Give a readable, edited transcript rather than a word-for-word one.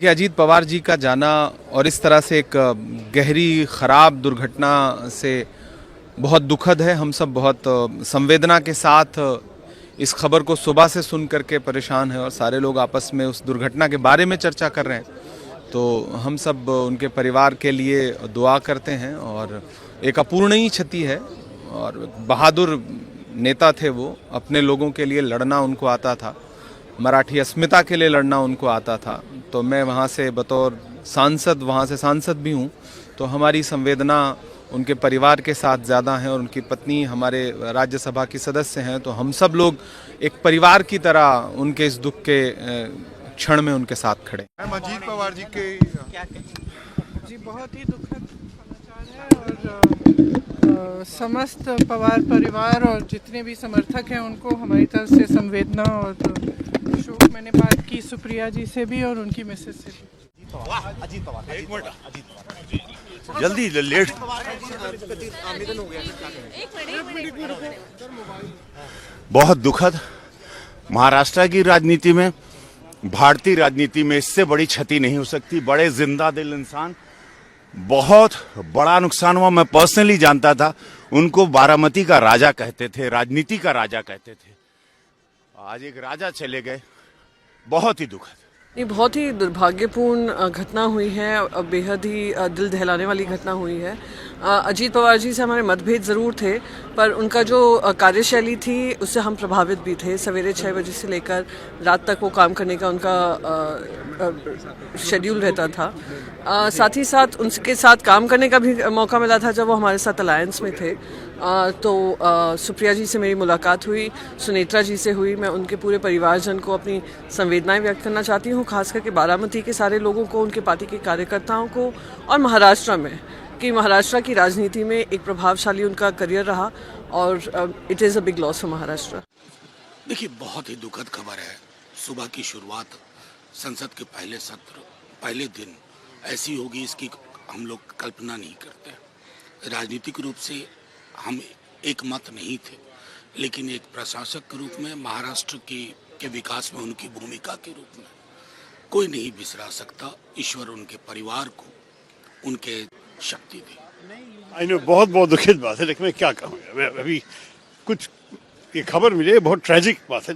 कि अजीत पवार जी का जाना और इस तरह से एक गहरी ख़राब दुर्घटना से बहुत दुखद है। हम सब बहुत संवेदना के साथ इस खबर को सुबह से सुन करके परेशान हैं और सारे लोग आपस में उस दुर्घटना के बारे में चर्चा कर रहे हैं। तो हम सब उनके परिवार के लिए दुआ करते हैं और एक अपूर्णीय क्षति है और बहादुर नेता थे वो, अपने लोगों के लिए लड़ना उनको आता था, मराठी अस्मिता के लिए लड़ना उनको आता था। तो मैं वहाँ से बतौर सांसद, वहाँ से सांसद भी हूँ, तो हमारी संवेदना उनके परिवार के साथ ज़्यादा है और उनकी पत्नी हमारे राज्यसभा की सदस्य हैं। तो हम सब लोग एक परिवार की तरह उनके इस दुख के क्षण में उनके साथ खड़े। अजीत पवार जी के जी बहुत ही दुखद समाचार है और समस्त पवार परिवार और जितने भी समर्थक हैं उनको हमारी तरफ से संवेदना और शोक। मैंने बात की सुप्रिया जी से भी और उनकी मिसेज से भी। अजीत पवार एक मिनट जल्दी लेट बहुत दुखद। महाराष्ट्र की राजनीति में, भारतीय राजनीति में इससे बड़ी क्षति नहीं हो सकती। बड़े जिंदा दिल इंसान, बहुत बड़ा नुकसान हुआ। मैं पर्सनली जानता था उनको, बारामती का राजा कहते थे, राजनीति का राजा कहते थे। आज एक राजा चले गए, बहुत ही दुखद। ये बहुत ही दुर्भाग्यपूर्ण घटना हुई है, बेहद ही दिल दहलाने वाली घटना हुई है। अजीत पवार जी से हमारे मतभेद ज़रूर थे, पर उनका जो कार्यशैली थी उससे हम प्रभावित भी थे। सवेरे 6 बजे से लेकर रात तक वो काम करने का उनका शेड्यूल रहता था। साथ ही साथ उनके साथ काम करने का भी मौका मिला था जब वो हमारे साथ अलायंस में थे। तो सुप्रिया जी से मेरी मुलाकात हुई, सुनेत्रा जी से हुई। मैं उनके पूरे परिवारजन को अपनी संवेदनाएं व्यक्त करना चाहती हूँ, खास करके बारामती के सारे लोगों को, उनके पार्टी के कार्यकर्ताओं को, और महाराष्ट्र में कि महाराष्ट्र की राजनीति में एक प्रभावशाली उनका करियर रहा और it is a big loss for Maharashtra. देखिए, बहुत ही दुखद खबर है। सुबह की शुरुआत संसद के पहले सत्र, पहले दिन ऐसी होगी इसकी हम लोग कल्पना नहीं करते। राजनीतिक रूप से हम एक मत नहीं थे, लेकिन एक प्रशासक के रूप में, महाराष्ट्र के विकास में उनकी भूमिका के रूप में कोई नहीं बिसरा सकता। ईश्वर उनके परिवार को उनके शक्ति दे। बहुत बहुत दुखद बात है, लेकिन मैं क्या कहूँगा, अभी कुछ ये खबर मिली है, बहुत ट्रेजिक बात है।